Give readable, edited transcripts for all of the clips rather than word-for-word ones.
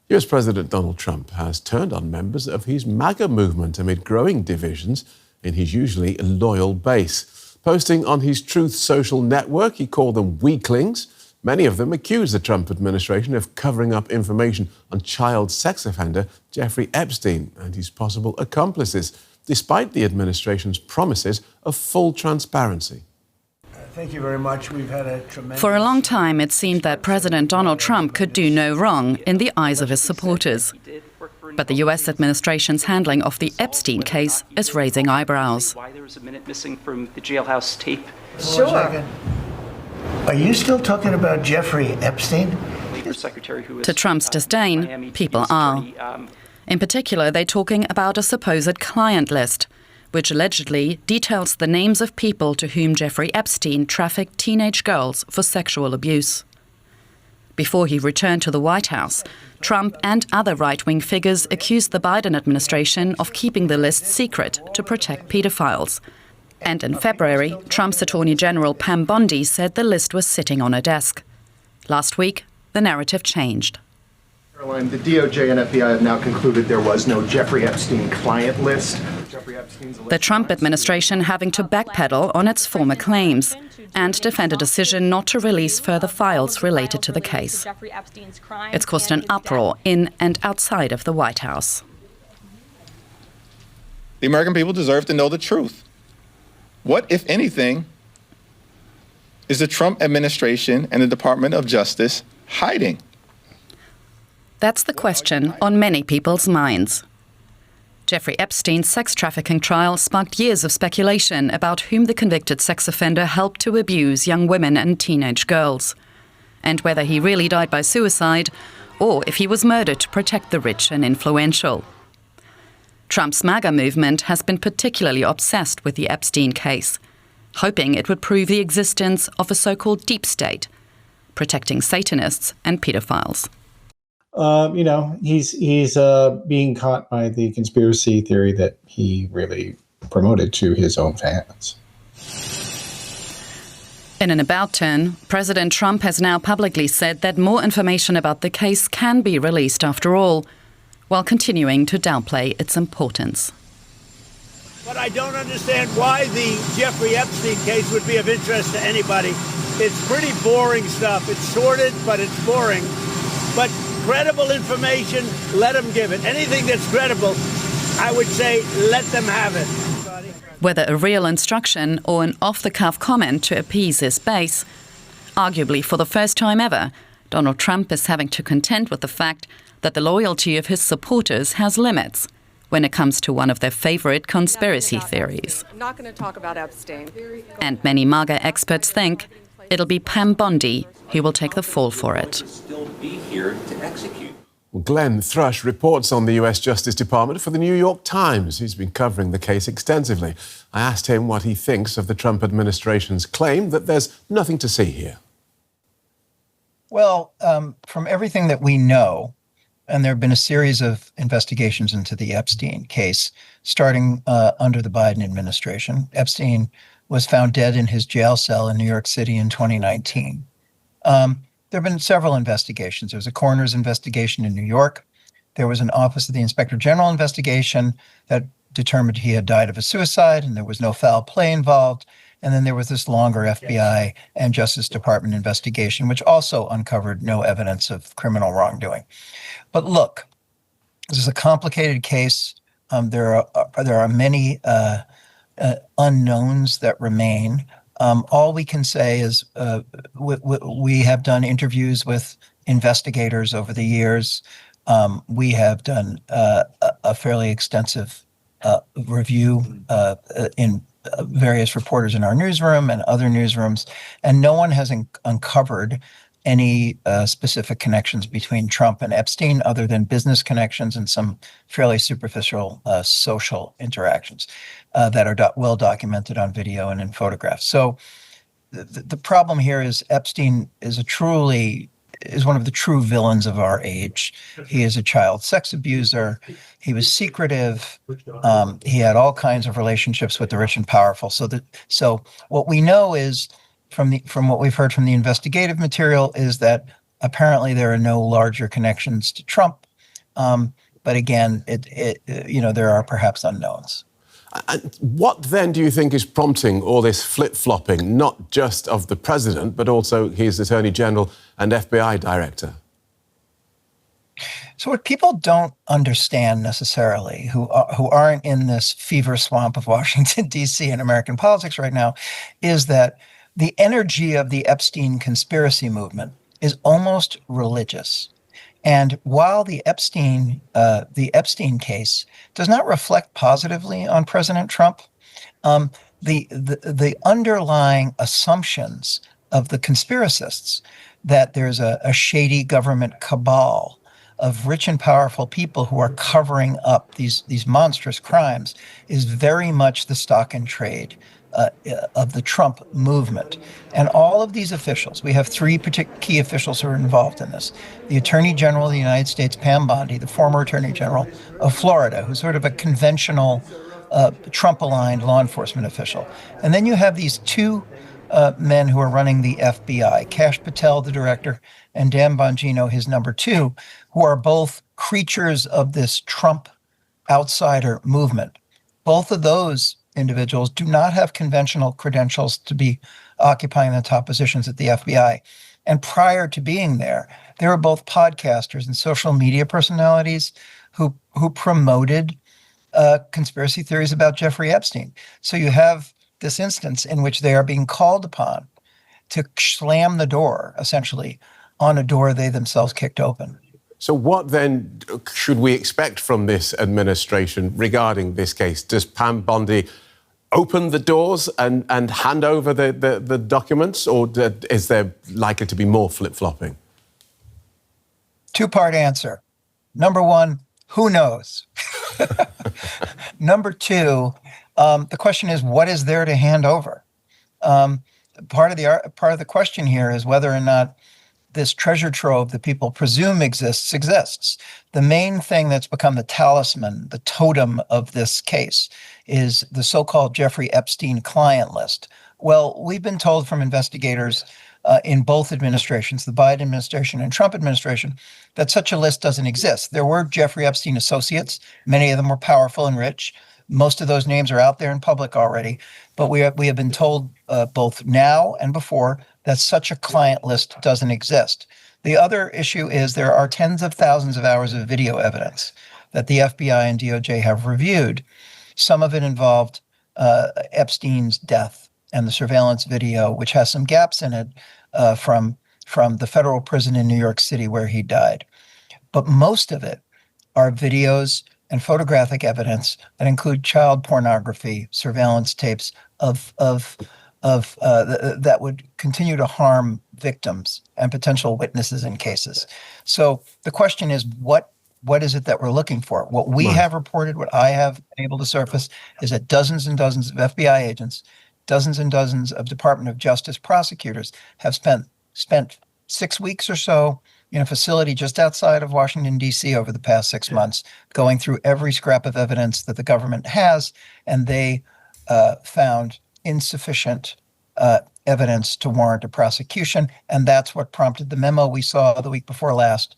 US President Donald Trump has turned on members of his MAGA movement amid growing divisions in his usually loyal base. Posting on his Truth social network, he called them weaklings. Many of them accuse the Trump administration of covering up information on child sex offender Jeffrey Epstein and his possible accomplices, despite the administration's promises of full transparency. Thank you very much. We've had a tremendous... For a long time, it seemed that President Donald Trump could do no wrong in the eyes of his supporters. But the US administration's handling of the Epstein case is raising eyebrows. Why there was a minute missing from the jailhouse tape? Sure. Are you still talking about Jeffrey Epstein? To Trump's disdain, people are. In particular, they're talking about a supposed client list, which allegedly details the names of people to whom Jeffrey Epstein trafficked teenage girls for sexual abuse. Before he returned to the White House, Trump and other right-wing figures accused the Biden administration of keeping the list secret to protect pedophiles. And in February, Trump's Attorney General Pam Bondi said the list was sitting on her desk. Last week, the narrative changed. Caroline, the DOJ and FBI have now concluded there was no Jeffrey Epstein client list. The Trump administration having to backpedal on its former claims and defend a decision not to release further files related to the case. It's caused an uproar in and outside of the White House. The American people deserve to know the truth. What, if anything, is the Trump administration and the Department of Justice hiding? That's the question on many people's minds. Jeffrey Epstein's sex trafficking trial sparked years of speculation about whom the convicted sex offender helped to abuse young women and teenage girls, and whether he really died by suicide or if he was murdered to protect the rich and influential. Trump's MAGA movement has been particularly obsessed with the Epstein case, hoping it would prove the existence of a so-called deep state, protecting Satanists and pedophiles. He's being caught by the conspiracy theory that he really promoted to his own fans. In an about turn, President Trump has now publicly said that more information about the case can be released after all, while continuing to downplay its importance. But I don't understand why the Jeffrey Epstein case would be of interest to anybody. It's pretty boring stuff. It's sordid, but it's boring. But credible information, let them give it. Anything that's credible, I would say, let them have it. Whether a real instruction or an off-the-cuff comment to appease his base, arguably for the first time ever, Donald Trump is having to contend with the fact that the loyalty of his supporters has limits when it comes to one of their favorite conspiracy theories. I'm not going to talk about Epstein. And many MAGA experts think it'll be Pam Bondi who will take the fall for it. Well, Glenn Thrush reports on the US Justice Department for the New York Times. He's been covering the case extensively. I asked him what he thinks of the Trump administration's claim that there's nothing to see here. Well, from everything that we know, and there have been a series of investigations into the Epstein case, starting under the Biden administration. Epstein was found dead in his jail cell in New York City in 2019. There have been several investigations. There was a coroner's investigation in New York. There was an Office of the Inspector General investigation that determined he had died of a suicide and there was no foul play involved. And then there was this longer FBI and Justice Department investigation, which also uncovered no evidence of criminal wrongdoing. But look, this is a complicated case. There are many unknowns that remain. All we can say is we have done interviews with investigators over the years. We have done a fairly extensive review in various reporters in our newsroom and other newsrooms, and no one has uncovered any specific connections between Trump and Epstein other than business connections and some fairly superficial social interactions that are well documented on video and in photographs. So the problem here is Epstein is one of the true villains of our age. He is a child sex abuser. He was secretive. He had all kinds of relationships with the rich and powerful. So what we know is from what we've heard from the investigative material is that apparently there are no larger connections to Trump But again, there are perhaps unknowns. And what then do you think is prompting all this flip-flopping, not just of the president, but also his Attorney General and FBI director? So what people don't understand necessarily, who aren't in this fever swamp of Washington, D.C. and American politics right now, is that the energy of the Epstein conspiracy movement is almost religious. And while the Epstein case does not reflect positively on President Trump, the underlying assumptions of the conspiracists that there's a shady government cabal of rich and powerful people who are covering up these monstrous crimes is very much the stock and trade of the Trump movement. And all of these officials, we have three key officials who are involved in this. The Attorney General of the United States, Pam Bondi, the former Attorney General of Florida, who's sort of a conventional Trump-aligned law enforcement official. And then you have these two men who are running the FBI, Kash Patel, the director, and Dan Bongino, his number two, who are both creatures of this Trump outsider movement. Both of those individuals do not have conventional credentials to be occupying the top positions at the FBI. And prior to being there, they were both podcasters and social media personalities who promoted conspiracy theories about Jeffrey Epstein. So you have this instance in which they are being called upon to slam the door, essentially, on a door they themselves kicked open. So what then should we expect from this administration regarding this case? Does Pam Bondi open the doors and hand over the documents, or is there likely to be more flip-flopping? Two-part answer. Number one, who knows? Number two, the question is, what is there to hand over? Part of the question here is whether or not this treasure trove that people presume exists. The main thing that's become the talisman, the totem of this case, is the so-called Jeffrey Epstein client list. Well, we've been told from investigators in both administrations, the Biden administration and Trump administration, that such a list doesn't exist. There were Jeffrey Epstein associates. Many of them were powerful and rich. Most of those names are out there in public already. But we have been told both now and before that such a client list doesn't exist. The other issue is there are tens of thousands of hours of video evidence that the FBI and DOJ have reviewed. Some of it involved Epstein's death and the surveillance video, which has some gaps in it from the federal prison in New York City where he died. But most of it are videos and photographic evidence that include child pornography, surveillance tapes that would continue to harm victims and potential witnesses in cases. So the question is, what is it that we're looking for? What we have reported, what I have been able to surface, is that dozens and dozens of FBI agents, dozens and dozens of Department of Justice prosecutors have spent 6 weeks or so in a facility just outside of Washington, D.C. over the past 6 months, going through every scrap of evidence that the government has, and they found insufficient evidence to warrant a prosecution, and that's what prompted the memo we saw the week before last,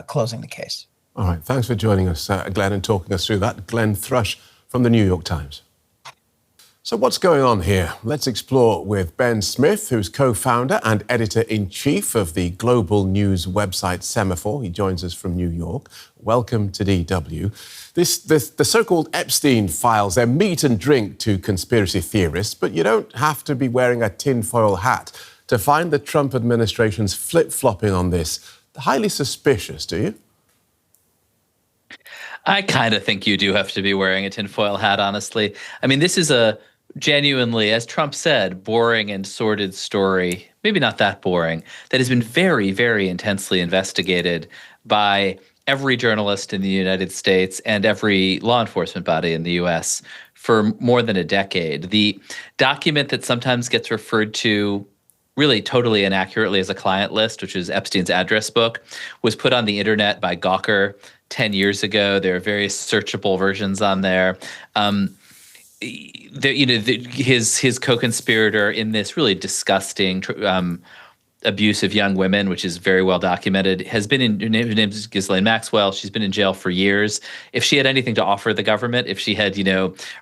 closing the case. All right, thanks for joining us, Glenn, and talking us through that. Glenn Thrush from the New York Times. So what's going on here? Let's explore with Ben Smith, who's co-founder and editor-in-chief of the global news website Semafore. He joins us from New York. Welcome to DW. The so-called Epstein files, they're meat and drink to conspiracy theorists, but you don't have to be wearing a tinfoil hat to find the Trump administration's flip-flopping on this highly suspicious, do you? I kind of think you do have to be wearing a tinfoil hat, honestly. I mean, this is a genuinely, as Trump said, boring and sordid story, maybe not that boring, that has been very, very intensely investigated by every journalist in the United States and every law enforcement body in the U.S. for more than a decade. The document that sometimes gets referred to really totally inaccurately as a client list, which is Epstein's address book, was put on the internet by Gawker 10 years ago. There are various searchable versions on there. His co-conspirator in this really disgusting abuse of young women, which is very well documented, has been in, her name is Ghislaine Maxwell. She's been in jail for years. If she had anything to offer the government, if she had,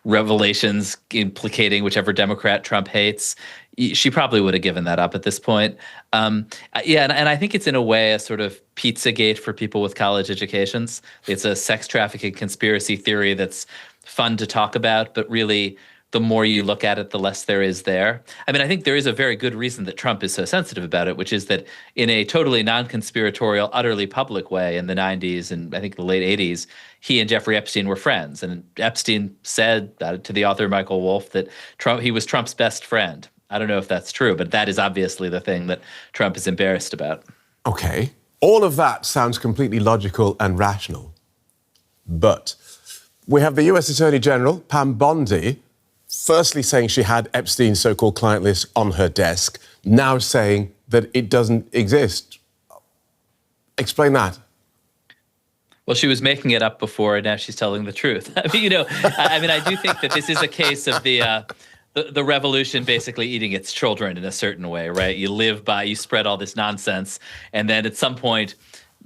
revelations implicating whichever Democrat Trump hates, she probably would have given that up at this point. And I think it's in a way a sort of Pizzagate for people with college educations. It's a sex trafficking conspiracy theory that's fun to talk about, but really the more you look at it, the less there is there. I mean, I think there is a very good reason that Trump is so sensitive about it, which is that in a totally non-conspiratorial, utterly public way in the 90s and I think the late 80s, he and Jeffrey Epstein were friends. And Epstein said to the author Michael Wolff that he was Trump's best friend. I don't know if that's true, but that is obviously the thing that Trump is embarrassed about. Okay. All of that sounds completely logical and rational. But we have the US Attorney General, Pam Bondi, firstly saying she had Epstein's so-called client list on her desk, now saying that it doesn't exist. Explain that. Well, she was making it up before, and now she's telling the truth. I mean, I do think that this is a case of the revolution basically eating its children in a certain way, right? You spread all this nonsense, and then at some point,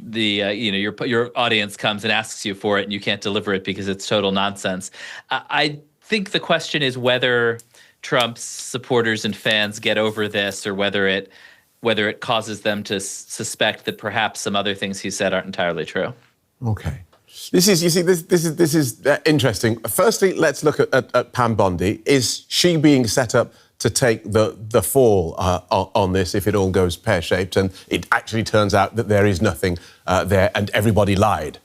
your audience comes and asks you for it, and you can't deliver it because it's total nonsense. I think the question is whether Trump's supporters and fans get over this, or whether it causes them to suspect that perhaps some other things he said aren't entirely true. Okay. This is interesting. Firstly, let's look at Pam Bondi. Is she being set up to take the fall on this if it all goes pear-shaped and it actually turns out that there is nothing there and everybody lied?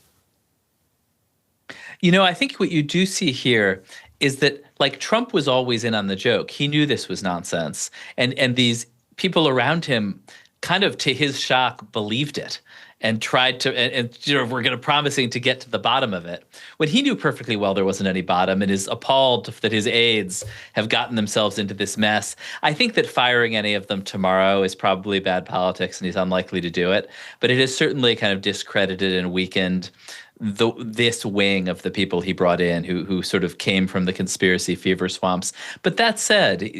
I think what you do see here is that, Trump was always in on the joke. He knew this was nonsense. And these people around him kind of, to his shock, believed it and tried to, and were going to promising to get to the bottom of it, when he knew perfectly well there wasn't any bottom and is appalled that his aides have gotten themselves into this mess. I think that firing any of them tomorrow is probably bad politics, and he's unlikely to do it. But it has certainly kind of discredited and weakened this wing of the people he brought in who sort of came from the conspiracy fever swamps. But that said,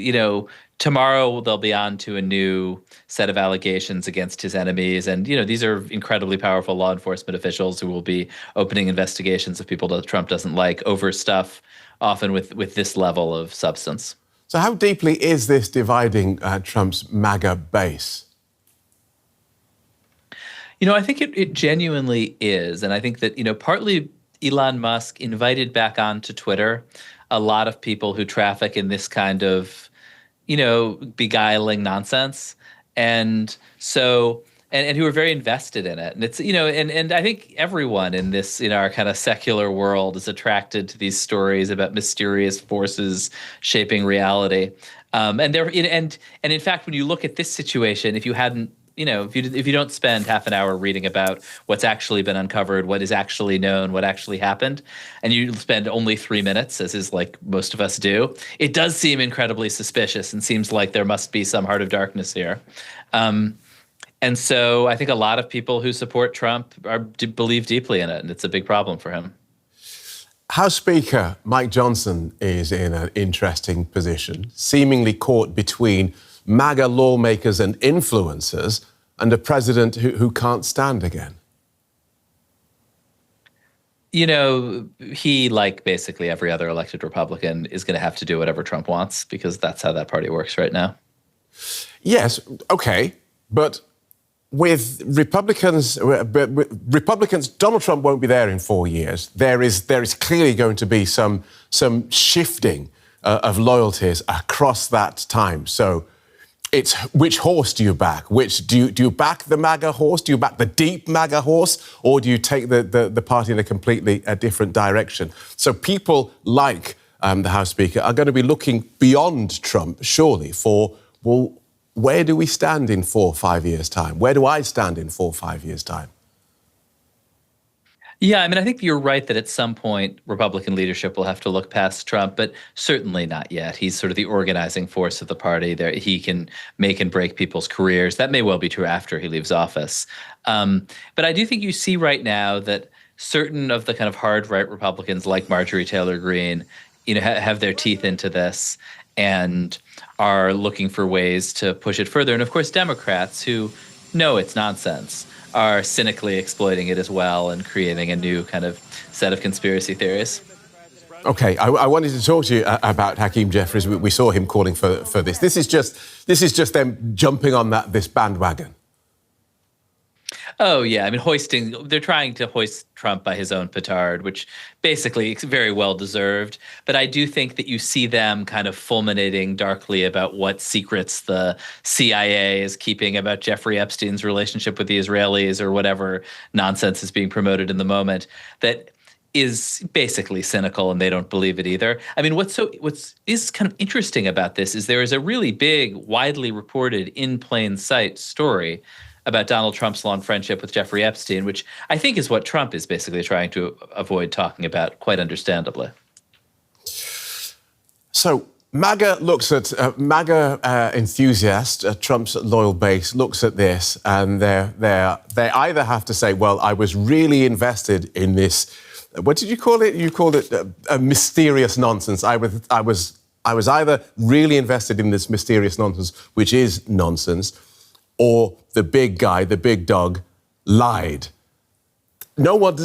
tomorrow they'll be on to a new set of allegations against his enemies. And, these are incredibly powerful law enforcement officials who will be opening investigations of people that Trump doesn't like over stuff, often with this level of substance. So how deeply is this dividing Trump's MAGA base? I think it genuinely is. And I think that, partly Elon Musk invited back onto Twitter a lot of people who traffic in this kind of, beguiling nonsense. And so, and who are very invested in it. And it's, and I think everyone in this, our kind of secular world is attracted to these stories about mysterious forces shaping reality. And in fact, when you look at this situation, if you hadn't, if you don't spend half an hour reading about what's actually been uncovered, what is actually known, what actually happened, and you spend only 3 minutes, as is like most of us do, it does seem incredibly suspicious and seems like there must be some heart of darkness here. And so I think a lot of people who support Trump believe deeply in it, and it's a big problem for him. House Speaker Mike Johnson is in an interesting position, seemingly caught between MAGA lawmakers and influencers and a president who can't stand again. He, like basically every other elected Republican, is going to have to do whatever Trump wants because that's how that party works right now. Yes, okay, but with Republicans, Donald Trump won't be there in 4 years. There is clearly going to be some shifting of loyalties across that time. So it's which horse do you back? Do you back the MAGA horse? Do you back the deep MAGA horse? Or do you take the party in a completely different direction? So people like the House Speaker are going to be looking beyond Trump, surely, for, well, where do we stand in 4 or 5 years' time? Where do I stand in 4 or 5 years' time? Yeah, I mean, I think you're right that at some point Republican leadership will have to look past Trump, but certainly not yet. He's sort of the organizing force of the party. There, he can make and break people's careers. That may well be true after he leaves office. But I do think you see right now that certain of the kind of hard right Republicans like Marjorie Taylor Greene, have their teeth into this. and are looking for ways to push it further. And of course, Democrats who know it's nonsense are cynically exploiting it as well and creating a new kind of set of conspiracy theories. Okay, I wanted to talk to you about Hakeem Jeffries. We saw him calling for this. This is just them jumping on this bandwagon. Oh, yeah. I mean, they're trying to hoist Trump by his own petard, which basically is very well deserved. But I do think that you see them kind of fulminating darkly about what secrets the CIA is keeping about Jeffrey Epstein's relationship with the Israelis or whatever nonsense is being promoted in the moment that is basically cynical, and they don't believe it either. I mean, what's kind of interesting about this is there is a really big, widely reported, in plain sight story about Donald Trump's long friendship with Jeffrey Epstein, which I think is what Trump is basically trying to avoid talking about, quite understandably. So MAGA enthusiast, Trump's loyal base, looks at this, and they either have to say, well, I was really invested in this. What did you call it? You called it a mysterious nonsense. I was either really invested in this mysterious nonsense, which is nonsense, or the big guy, the big dog, lied. No one.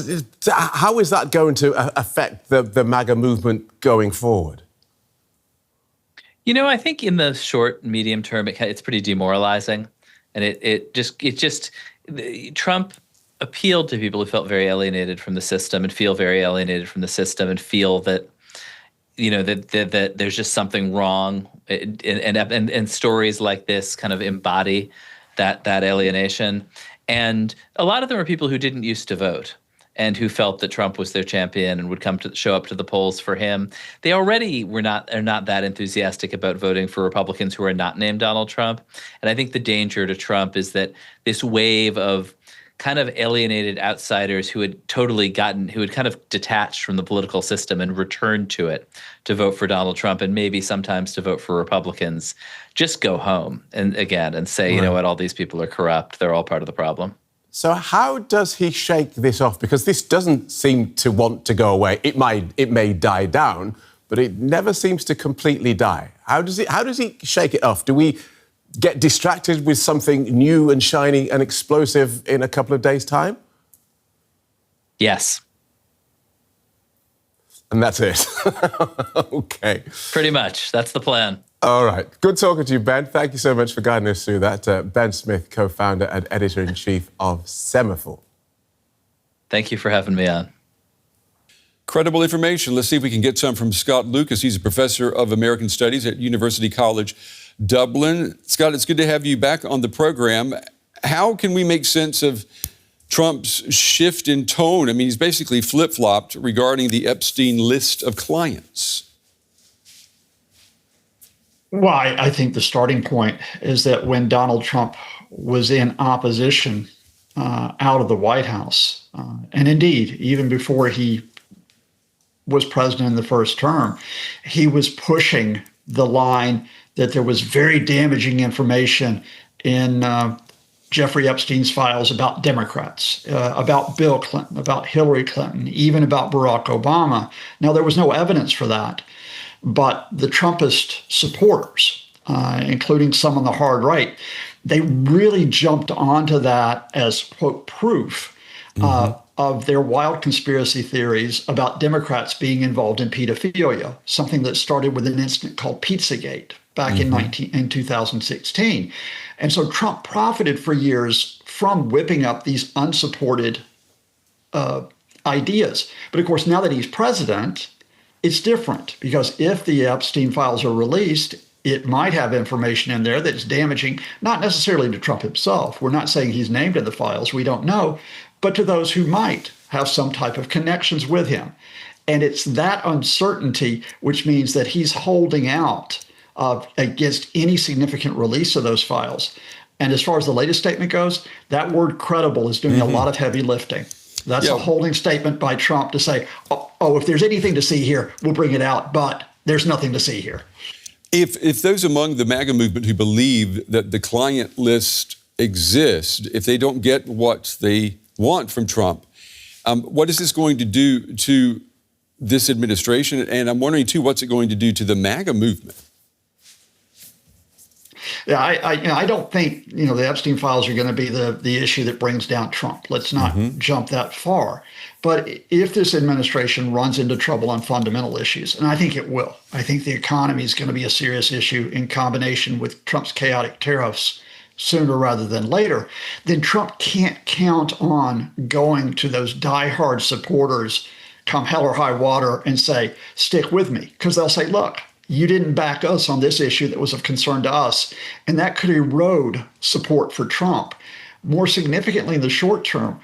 How is that going to affect the MAGA movement going forward? You know, I think in the short and medium term, it's pretty demoralizing, and Trump appealed to people who felt very alienated from the system and feel very alienated from the system and feel that, that there's just something wrong, and stories like this kind of embody that alienation. And a lot of them are people who didn't used to vote and who felt that Trump was their champion and would show up to the polls for him. They already are not that enthusiastic about voting for Republicans who are not named Donald Trump. And I think the danger to Trump is that this wave of kind of alienated outsiders who had kind of detached from the political system and returned to it to vote for Donald Trump, and maybe sometimes to vote for Republicans, just go home and say, right, you know what, all these people are corrupt. They're all part of the problem. So how does he shake this off? Because this doesn't seem to want to go away. It may die down, but it never seems to completely die. How does he shake it off? Do we get distracted with something new and shiny and explosive in a couple of days' time? Yes. And that's it. Okay. Pretty much. That's the plan. All right. Good talking to you, Ben. Thank you so much for guiding us through that. Ben Smith, co-founder and editor-in-chief of Semafore. Thank you for having me on. Credible information. Let's see if we can get some from Scott Lucas. He's a professor of American Studies at University College Dublin. Scott, it's good to have you back on the program. How can we make sense of Trump's shift in tone? I mean, he's basically flip-flopped regarding the Epstein list of clients. Well, I think the starting point is that when Donald Trump was in opposition out of the White House, and indeed, even before he was president in the first term, he was pushing the line that there was very damaging information in Jeffrey Epstein's files about Democrats, about Bill Clinton, about Hillary Clinton, even about Barack Obama. Now, there was no evidence for that, but the Trumpist supporters, including some on the hard right, they really jumped onto that as, quote, proof of their wild conspiracy theories about Democrats being involved in pedophilia, something that started with an incident called Pizzagate back in 2016. And so Trump profited for years from whipping up these unsupported ideas. But of course, now that he's president, it's different, because if the Epstein files are released, it might have information in there that's damaging, not necessarily to Trump himself. We're not saying he's named in the files, we don't know, but to those who might have some type of connections with him. And it's that uncertainty which means that he's holding out against any significant release of those files. And as far as the latest statement goes, that word credible is doing a lot of heavy lifting. That's a holding statement by Trump to say, oh, if there's anything to see here, we'll bring it out, but there's nothing to see here. If those among the MAGA movement who believe that the client list exists, if they don't get what they want from Trump, what is this going to do to this administration? And I'm wondering, too, what's it going to do to the MAGA movement? Yeah, I don't think the Epstein files are going to be the issue that brings down Trump. Let's not jump that far. But if this administration runs into trouble on fundamental issues, and I think it will, I think the economy is going to be a serious issue in combination with Trump's chaotic tariffs sooner rather than later, then Trump can't count on going to those diehard supporters come hell or high water and say, stick with me, because they'll say, look, you didn't back us on this issue that was of concern to us, and that could erode support for Trump. More significantly, in the short term,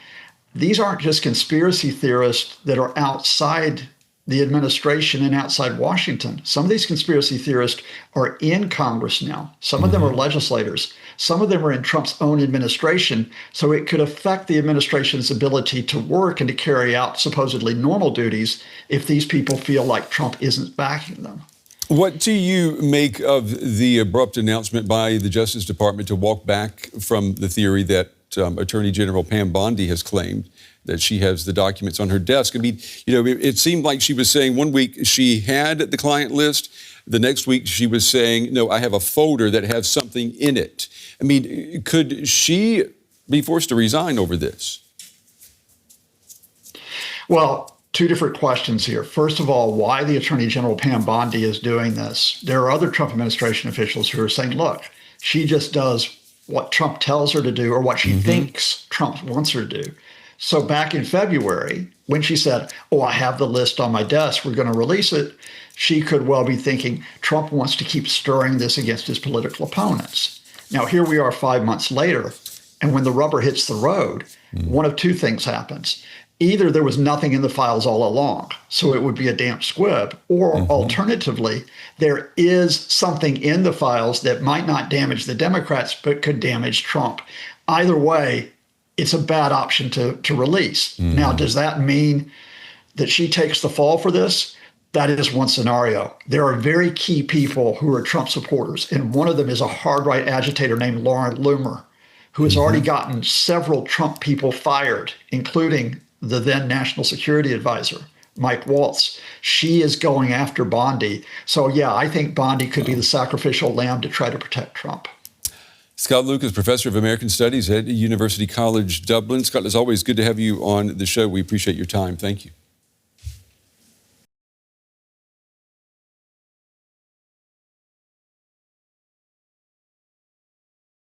these aren't just conspiracy theorists that are outside the administration and outside Washington. Some of these conspiracy theorists are in Congress now. Some of them are legislators. Some of them are in Trump's own administration. So it could affect the administration's ability to work and to carry out supposedly normal duties if these people feel like Trump isn't backing them. What do you make of the abrupt announcement by the Justice Department to walk back from the theory that Attorney General Pam Bondi has claimed that she has the documents on her desk? I mean, it seemed like she was saying one week she had the client list. The next week she was saying, no, I have a folder that has something in it. I mean, could she be forced to resign over this? Well, two different questions here. First of all, why the Attorney General Pam Bondi is doing this. There are other Trump administration officials who are saying, look, she just does what Trump tells her to do or what she thinks Trump wants her to do. So back in February, when she said, oh, I have the list on my desk, we're going to release it, she could well be thinking Trump wants to keep stirring this against his political opponents. Now, here we are 5 months later, and when the rubber hits the road, one of two things happens. Either there was nothing in the files all along, so it would be a damp squib, or alternatively, there is something in the files that might not damage the Democrats, but could damage Trump. Either way, it's a bad option to release. Now, does that mean that she takes the fall for this? That is one scenario. There are very key people who are Trump supporters, and one of them is a hard-right agitator named Lauren Loomer, who has already gotten several Trump people fired, including the then National Security Advisor, Mike Waltz. She is going after Bondi. So, yeah, I think Bondi could be the sacrificial lamb to try to protect Trump. Scott Lucas, Professor of American Studies at University College Dublin. Scott, it's always good to have you on the show. We appreciate your time. Thank you.